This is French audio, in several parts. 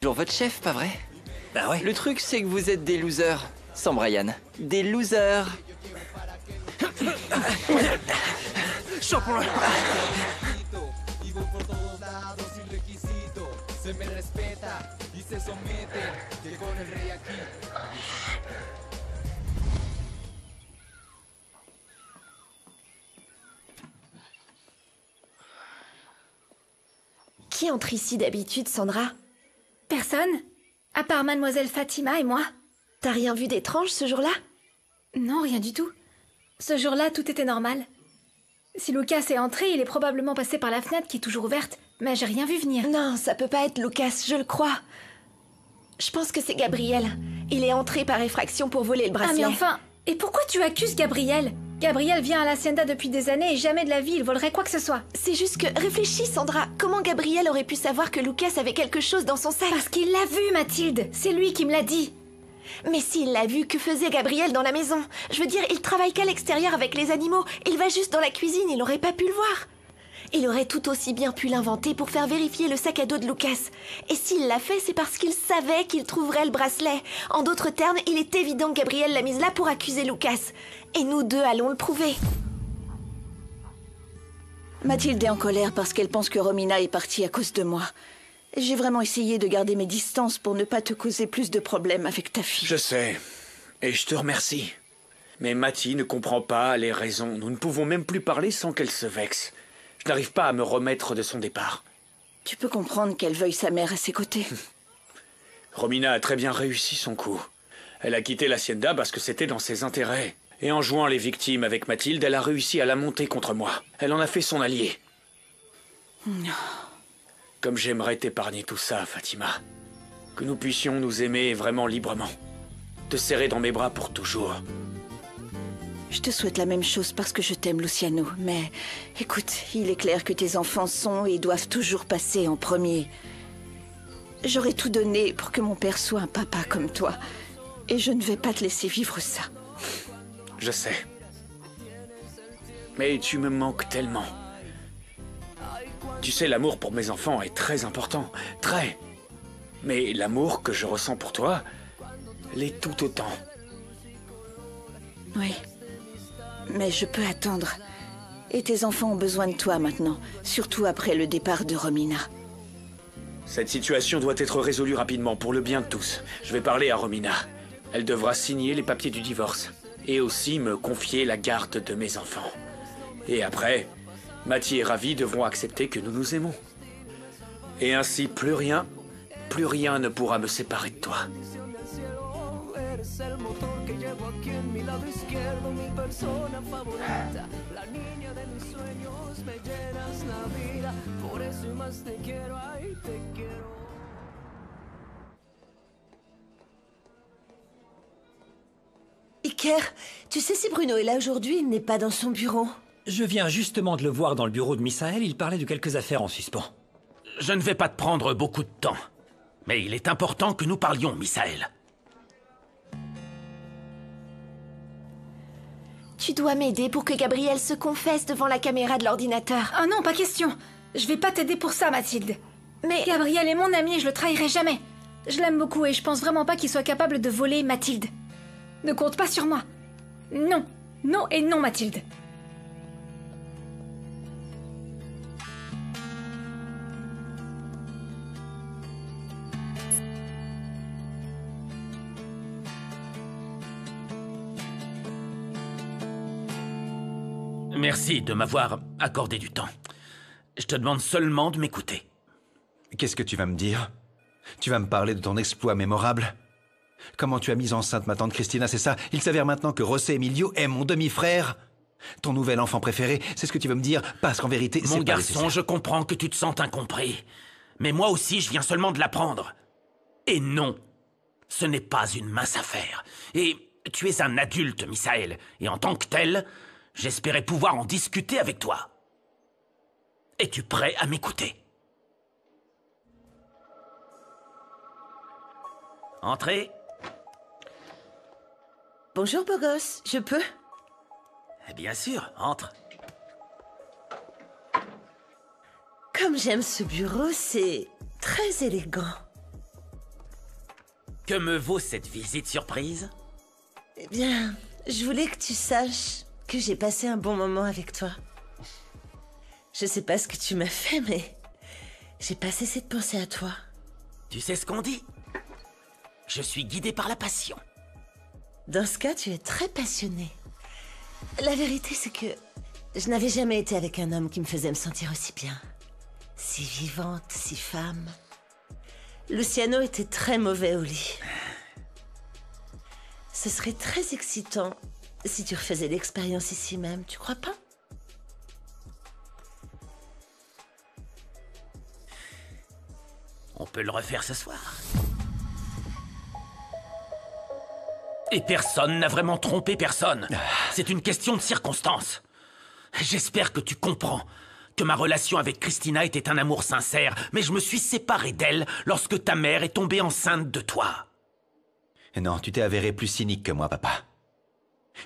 Toujours votre chef, pas vrai? Bah ouais. Le truc, c'est que vous êtes des losers. Sans Brian. Des losers. Chopons-le. Qui entre ici d'habitude, Sandra? Personne? À part mademoiselle Fatima et moi? T'as rien vu d'étrange ce jour-là? Non, rien du tout. Ce jour-là, tout était normal. Si Lucas est entré, il est probablement passé par la fenêtre qui est toujours ouverte, mais j'ai rien vu venir. Non, ça peut pas être Lucas, je le crois. Je pense que c'est Gabriel. Il est entré par effraction pour voler le Ah bracelet. mais enfin, et pourquoi tu accuses Gabriel? Gabriel vient à l'Hacienda depuis des années et jamais de la vie il volerait quoi que ce soit. C'est juste que... Réfléchis, Sandra. Comment Gabriel aurait pu savoir que Lucas avait quelque chose dans son sac? Parce qu'il l'a vu, Mathilde. C'est lui qui me l'a dit. Mais s'il l'a vu, que faisait Gabriel dans la maison? Je veux dire, il travaille qu'à l'extérieur avec les animaux. Il va juste dans la cuisine, il aurait pas pu le voir. Il aurait tout aussi bien pu l'inventer pour faire vérifier le sac à dos de Lucas. Et s'il l'a fait, c'est parce qu'il savait qu'il trouverait le bracelet. En d'autres termes, il est évident que Gabriel l'a mise là pour accuser Lucas. Et nous deux allons le prouver. Mathilde est en colère parce qu'elle pense que Romina est partie à cause de moi. J'ai vraiment essayé de garder mes distances pour ne pas te causer plus de problèmes avec ta fille. Je sais. Et je te remercie. Mais Mathie ne comprend pas les raisons. Nous ne pouvons même plus parler sans qu'elle se vexe. Je n'arrive pas à me remettre de son départ. Tu peux comprendre qu'elle veuille sa mère à ses côtés. Romina a très bien réussi son coup. Elle a quitté l'Hacienda parce que c'était dans ses intérêts. Et en jouant les victimes avec Mathilde, elle a réussi à la monter contre moi. Elle en a fait son allié. Comme j'aimerais t'épargner tout ça, Fatima. Que nous puissions nous aimer vraiment librement. Te serrer dans mes bras pour toujours. Je te souhaite la même chose parce que je t'aime, Luciano. Mais écoute, il est clair que tes enfants sont et doivent toujours passer en premier. J'aurais tout donné pour que mon père soit un papa comme toi. Et je ne vais pas te laisser vivre ça. Je sais. Mais tu me manques tellement. Tu sais, l'amour pour mes enfants est très important. Très. Mais l'amour que je ressens pour toi l'est tout autant. Oui. Mais je peux attendre. Et tes enfants ont besoin de toi maintenant. Surtout après le départ de Romina. Cette situation doit être résolue rapidement pour le bien de tous. Je vais parler à Romina. Elle devra signer les papiers du divorce. Et aussi me confier la garde de mes enfants. Et après, Mathie et Ravi devront accepter que nous nous aimons. Et ainsi, plus rien ne pourra me séparer de toi. Iker, tu sais si Bruno est là aujourd'hui? Il n'est pas dans son bureau. Je viens justement de le voir dans le bureau de Misaël, il parlait de quelques affaires en suspens. Je ne vais pas te prendre beaucoup de temps. Mais il est important que nous parlions, Misaël. Tu dois m'aider pour que Gabriel se confesse devant la caméra de l'ordinateur. Ah non, pas question. Je vais pas t'aider pour ça, Mathilde. Mais... Gabriel est mon ami et je le trahirai jamais. Je l'aime beaucoup et je pense vraiment pas qu'il soit capable de voler Mathilde. Ne compte pas sur moi. Non. Non et non, Mathilde. Merci de m'avoir accordé du temps. Je te demande seulement de m'écouter. Qu'est-ce que tu vas me dire? Tu vas me parler de ton exploit mémorable? Comment tu as mis enceinte ma tante Christina, c'est ça? Il s'avère maintenant que José Emilio est mon demi-frère. Ton nouvel enfant préféré, c'est ce que tu veux me dire? Parce qu'en vérité, c'est Mon pas garçon, nécessaire. je comprends que tu te sentes incompris. Mais moi aussi, je viens seulement de l'apprendre. Et non, ce n'est pas une mince affaire. Et tu es un adulte, Misaël. Et en tant que tel, j'espérais pouvoir en discuter avec toi. Es-tu prêt à m'écouter? Entrez. Bonjour, beau gosse. Je peux? Bien sûr, entre. Comme j'aime ce bureau, c'est très élégant. Que me vaut cette visite surprise? Eh bien, je voulais que tu saches que j'ai passé un bon moment avec toi. Je sais pas ce que tu m'as fait, mais j'ai pas cessé de penser à toi. Tu sais ce qu'on dit? Je suis guidé par la passion. Dans ce cas, tu es très passionné. La vérité, c'est que je n'avais jamais été avec un homme qui me faisait me sentir aussi bien. Si vivante, si femme. Luciano était très mauvais au lit. Ce serait très excitant si tu refaisais l'expérience ici même, tu crois pas? On peut le refaire ce soir. Et personne n'a vraiment trompé personne. C'est une question de circonstance. J'espère que tu comprends que ma relation avec Christina était un amour sincère, mais je me suis séparé d'elle lorsque ta mère est tombée enceinte de toi. Non, tu t'es avéré plus cynique que moi, papa.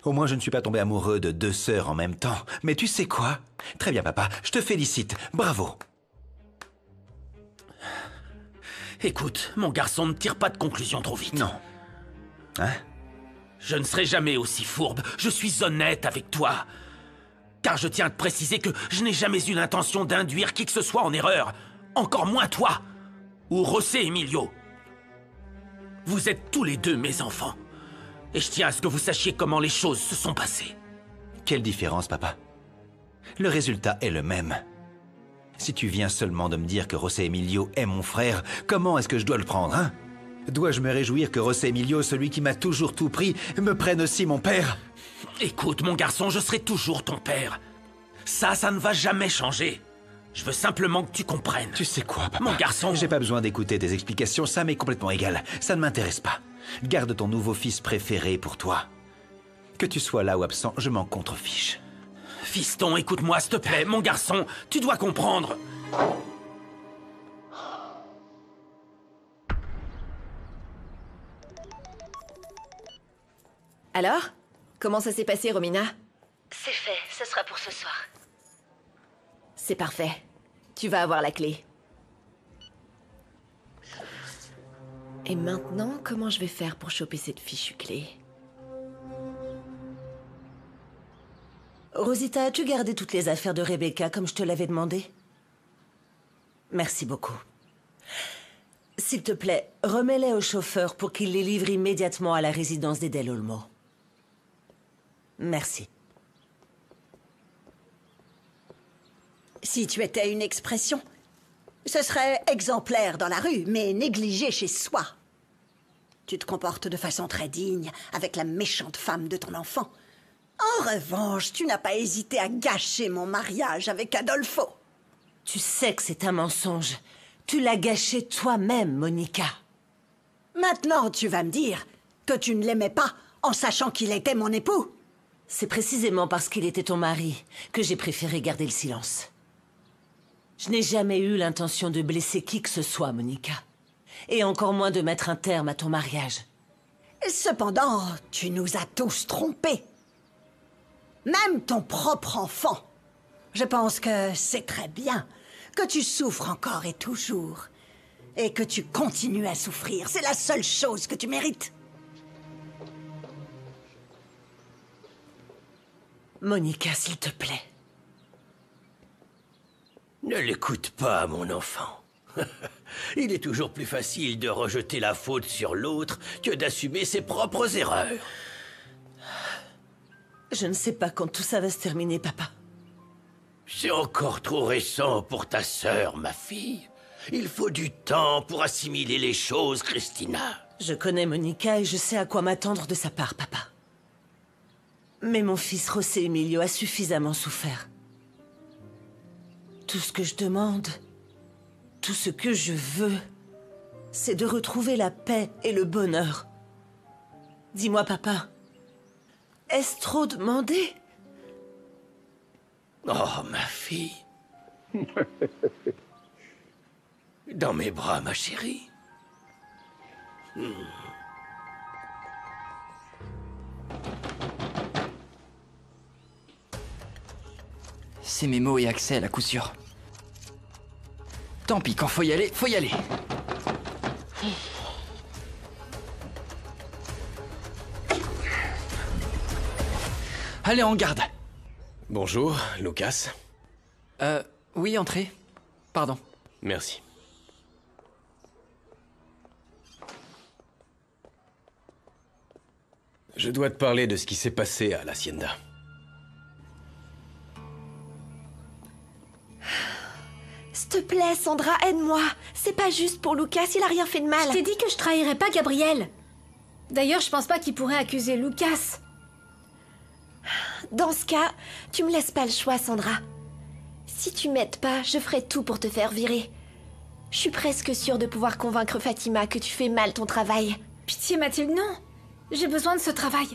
Au moins, je ne suis pas tombé amoureux de 2 sœurs en même temps. Mais tu sais quoi? Très bien, papa, je te félicite. Bravo. Écoute, mon garçon, ne tire pas de conclusion trop vite. Non. Hein? Je ne serai jamais aussi fourbe. Je suis honnête avec toi. Car je tiens à te préciser que je n'ai jamais eu l'intention d'induire qui que ce soit en erreur. Encore moins toi. Ou José Emilio. Vous êtes tous les deux mes enfants. Et je tiens à ce que vous sachiez comment les choses se sont passées. Quelle différence, papa? Le résultat est le même. Si tu viens seulement de me dire que José Emilio est mon frère, comment est-ce que je dois le prendre, hein? Dois-je me réjouir que José Emilio, celui qui m'a toujours tout pris, me prenne aussi mon père? Écoute, mon garçon, je serai toujours ton père. Ça ne va jamais changer. Je veux simplement que tu comprennes. Tu sais quoi, papa? Mon garçon... J'ai pas besoin d'écouter tes explications, ça m'est complètement égal. Ça ne m'intéresse pas. Garde ton nouveau fils préféré pour toi. Que tu sois là ou absent, je m'en contrefiche. Fiston, écoute-moi, s'il te plaît. Mon garçon, tu dois comprendre. Alors? Comment ça s'est passé, Romina? C'est fait, ce sera pour ce soir. C'est parfait. Tu vas avoir la clé. Et maintenant, comment je vais faire pour choper cette fichue clé? Rosita, as-tu gardé toutes les affaires de Rebecca comme je te l'avais demandé? Merci beaucoup. S'il te plaît, remets-les au chauffeur pour qu'il les livre immédiatement à la résidence des Del Olmo. Merci. Si tu étais une expression, ce serait exemplaire dans la rue, mais négligé chez soi. Tu te comportes de façon très digne avec la méchante femme de ton enfant. En revanche, tu n'as pas hésité à gâcher mon mariage avec Adolfo. Tu sais que c'est un mensonge. Tu l'as gâché toi-même, Monica. Maintenant, tu vas me dire que tu ne l'aimais pas en sachant qu'il était mon époux. C'est précisément parce qu'il était ton mari que j'ai préféré garder le silence. Je n'ai jamais eu l'intention de blesser qui que ce soit, Monica. Et encore moins de mettre un terme à ton mariage. Cependant, tu nous as tous trompés. Même ton propre enfant. Je pense que c'est très bien que tu souffres encore et toujours. Et que tu continues à souffrir. C'est la seule chose que tu mérites. Monica, s'il te plaît. Ne l'écoute pas, mon enfant. Il est toujours plus facile de rejeter la faute sur l'autre que d'assumer ses propres erreurs. Je ne sais pas quand tout ça va se terminer, papa. C'est encore trop récent pour ta sœur, ma fille. Il faut du temps pour assimiler les choses, Christina. Je connais Monica et je sais à quoi m'attendre de sa part, papa. Mais mon fils José Emilio a suffisamment souffert. Tout ce que je demande, tout ce que je veux, c'est de retrouver la paix et le bonheur. Dis-moi, papa, est-ce trop demandé? Oh, ma fille. Dans mes bras, ma chérie. C'est Mémo et Axel, à coup sûr. Tant pis, quand faut y aller, faut y aller. Allez en garde. Bonjour, Lucas. Oui, entrez. Pardon. Merci. Je dois te parler de ce qui s'est passé à l'Hacienda. S'il te plaît, Sandra, aide-moi. C'est pas juste pour Lucas, il a rien fait de mal. Je t'ai dit que je trahirais pas Gabriel. D'ailleurs, je pense pas qu'il pourrait accuser Lucas. Dans ce cas, tu me laisses pas le choix, Sandra. Si tu m'aides pas, je ferai tout pour te faire virer. Je suis presque sûre de pouvoir convaincre Fatima que tu fais mal ton travail. Pitié, Mathilde, non. J'ai besoin de ce travail.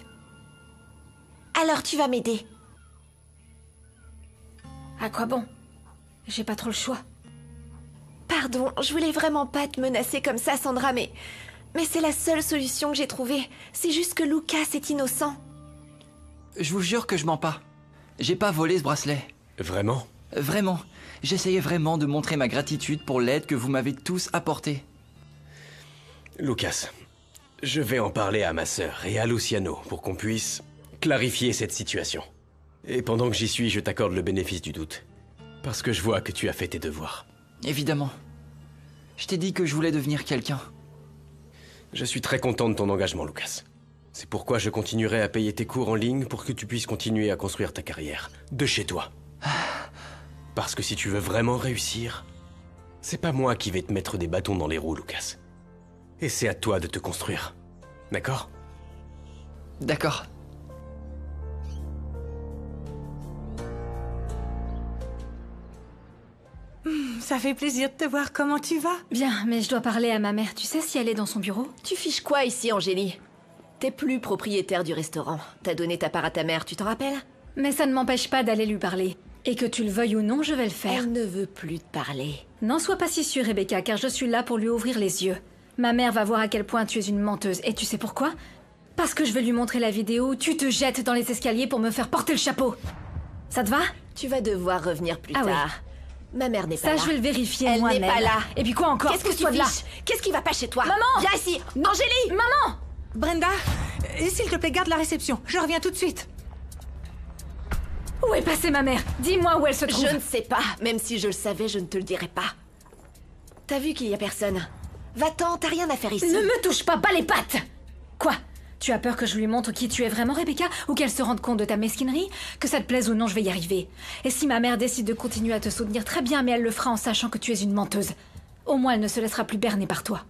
Alors tu vas m'aider. À quoi bon? J'ai pas trop le choix. Pardon, je voulais vraiment pas te menacer comme ça, Sandra, mais c'est la seule solution que j'ai trouvée. C'est juste que Lucas est innocent. Je vous jure que je mens pas. J'ai pas volé ce bracelet. Vraiment? Vraiment. J'essayais vraiment de montrer ma gratitude pour l'aide que vous m'avez tous apportée. Lucas, je vais en parler à ma sœur et à Luciano pour qu'on puisse clarifier cette situation. Et pendant que j'y suis, je t'accorde le bénéfice du doute. Parce que je vois que tu as fait tes devoirs. Évidemment. Je t'ai dit que je voulais devenir quelqu'un. Je suis très content de ton engagement, Lucas. C'est pourquoi je continuerai à payer tes cours en ligne pour que tu puisses continuer à construire ta carrière. De chez toi. Parce que si tu veux vraiment réussir, c'est pas moi qui vais te mettre des bâtons dans les roues, Lucas. Et c'est à toi de te construire. D'accord? D'accord. Ça fait plaisir de te voir. Comment tu vas? Bien, mais je dois parler à ma mère. Tu sais si elle est dans son bureau? Tu fiches quoi ici, Angélie? T'es plus propriétaire du restaurant. T'as donné ta part à ta mère, tu t'en rappelles? Mais ça ne m'empêche pas d'aller lui parler. Et que tu le veuilles ou non, je vais le faire. Elle ne veut plus te parler. N'en sois pas si sûre, Rebecca, car je suis là pour lui ouvrir les yeux. Ma mère va voir à quel point tu es une menteuse. Et tu sais pourquoi? Parce que je vais lui montrer la vidéo où tu te jettes dans les escaliers pour me faire porter le chapeau. Ça te va? Tu vas devoir revenir plus Ah oui. tard. Ma mère n'est pas là. Ça, je vais le vérifier Elle moi-même. n'est pas là. Et puis quoi encore? Qu'est-ce que tu Pousse-toi de là. fiches? Qu'est-ce qui va pas chez toi? Maman! Viens ici! Angélie! Maman! Brenda, s'il te plaît, garde la réception. Je reviens tout de suite. Où est passée ma mère? Dis-moi où elle se trouve. Je ne sais pas. Même si je le savais, je ne te le dirais pas. T'as vu qu'il y a personne? Va-t'en, t'as rien à faire ici. Ne me touche pas, bas les pattes! Quoi? Tu as peur que je lui montre qui tu es vraiment, Rebecca? Ou qu'elle se rende compte de ta mesquinerie? Que ça te plaise ou non, je vais y arriver. Et si ma mère décide de continuer à te soutenir, très bien, mais elle le fera en sachant que tu es une menteuse. Au moins, elle ne se laissera plus berner par toi.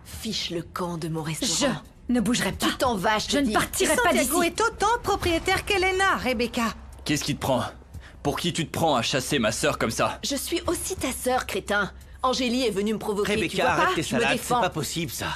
Fiche le camp de mon restaurant. Je ne bougerai pas. Tu t'en vas, je te dis. ne partirai pas d'ici. Santiago est autant propriétaire qu'Elena, Rebecca. Qu'est-ce qui te prend? Pour qui tu te prends à chasser ma sœur comme ça? Je suis aussi ta sœur, crétin. Angélie est venue me provoquer, tu Rebecca, vois pas? arrête tes Je me salades, c'est défends. pas possible ça.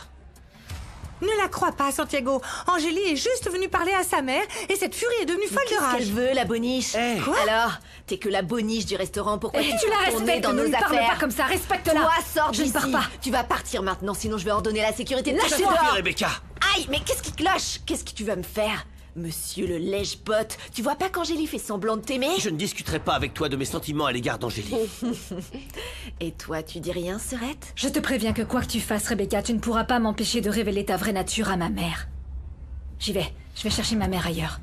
Ne la crois pas, Santiago. Angélie est juste venue parler à sa mère et cette furie est devenue folle de Qu'est-ce rage. qu'elle veut, la boniche? Hey. Quoi? Alors, t'es que la boniche du restaurant, pourquoi Et tu tu la te tourner respectes, dans ne nos lui parle affaires? pas comme ça, respecte-la. Toi, sors Je ne d'ici. pars pas. Tu vas partir maintenant, sinon je vais ordonner à la sécurité de te Lâche-moi. chasser dehors. Rebecca. Aïe, mais qu'est-ce qui cloche? Qu'est-ce que tu vas me faire? Monsieur le lèche-botte, tu vois pas qu'Angélie fait semblant de t'aimer? Je ne discuterai pas avec toi de mes sentiments à l'égard d'Angélie. Et toi, tu dis rien, Serette? Je te préviens que quoi que tu fasses, Rebecca, tu ne pourras pas m'empêcher de révéler ta vraie nature à ma mère. J'y vais. Je vais chercher ma mère ailleurs.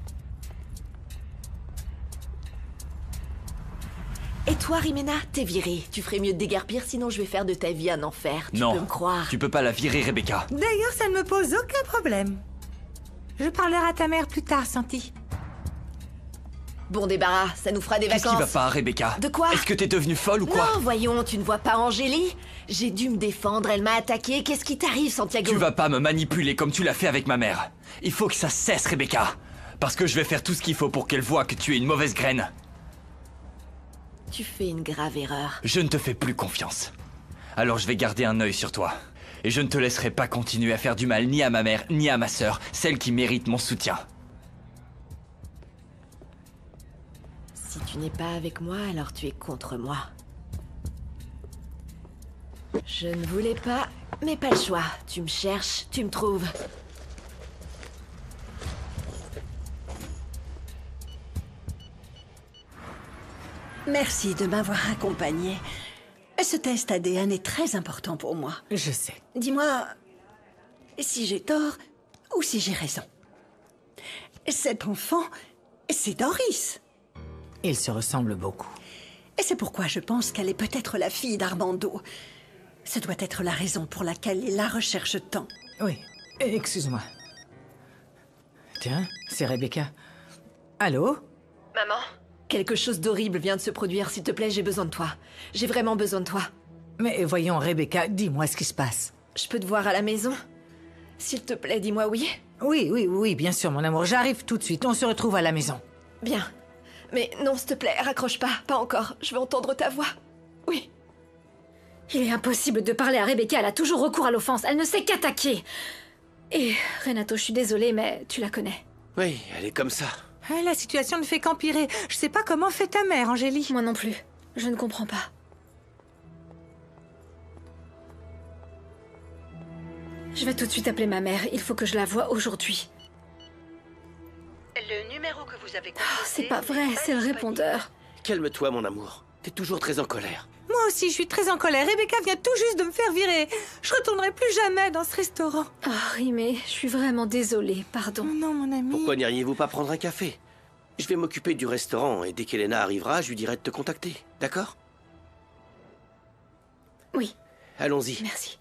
Et toi, Rimena, t'es virée. Tu ferais mieux de déguerpir, sinon je vais faire de ta vie un enfer. Tu Non, peux me croire. tu peux pas la virer, Rebecca. D'ailleurs, ça ne me pose aucun problème. Je parlerai à ta mère plus tard, Santi. Bon débarras, ça nous fera des Qu'est-ce vacances. qui va pas, Rebecca? De quoi? Est-ce que t'es devenue folle ou quoi? Non, voyons, tu ne vois pas Angélie? J'ai dû me défendre, elle m'a attaqué. Qu'est-ce qui t'arrive, Santiago? Tu vas pas me manipuler comme tu l'as fait avec ma mère. Il faut que ça cesse, Rebecca. Parce que je vais faire tout ce qu'il faut pour qu'elle voie que tu es une mauvaise graine. Tu fais une grave erreur. Je ne te fais plus confiance. Alors je vais garder un œil sur toi. Et je ne te laisserai pas continuer à faire du mal ni à ma mère, ni à ma sœur, celle qui mérite mon soutien. Si tu n'es pas avec moi, alors tu es contre moi. Je ne voulais pas, mais pas le choix. Tu me cherches, tu me trouves. Merci de m'avoir accompagnée. Ce test ADN est très important pour moi. Je sais. Dis-moi si j'ai tort ou si j'ai raison. Cet enfant C'est Doris. Ils se ressemblent beaucoup. Et c'est pourquoi je pense qu'elle est peut-être la fille d'Armando. Ce doit être la raison pour laquelle il la recherche tant. Oui, excuse-moi. Tiens, c'est Rebecca. Allô? Maman, quelque chose d'horrible vient de se produire. S'il te plaît, j'ai besoin de toi. J'ai vraiment besoin de toi. Mais voyons, Rebecca, dis-moi ce qui se passe. Je peux te voir à la maison? S'il te plaît, dis-moi oui. Oui, bien sûr, mon amour. J'arrive tout de suite. On se retrouve à la maison. Bien. Mais non, s'il te plaît, raccroche pas encore. Je veux entendre ta voix. Oui. Il est impossible de parler à Rebecca, elle a toujours recours à l'offense, elle ne sait qu'attaquer. Et Renato, je suis désolée, mais tu la connais. Oui, elle est comme ça. La situation ne fait qu'empirer. Je sais pas comment fait ta mère, Angélie. Moi non plus. Je ne comprends pas. Je vais tout de suite appeler ma mère. Il faut que je la voie aujourd'hui. Le numéro que vous avez composé... C'est pas vrai, c'est le répondeur. Calme-toi, mon amour. T'es toujours très en colère. Moi aussi, je suis très en colère. Rebecca vient tout juste de me faire virer. Je retournerai plus jamais dans ce restaurant. Oh, Rimé, je suis vraiment désolée, pardon. Non, mon ami. Pourquoi n'iriez-vous pas prendre un café? Je vais m'occuper du restaurant et dès qu'Elena arrivera, je lui dirai de te contacter. D'accord? Oui. Allons-y. Merci.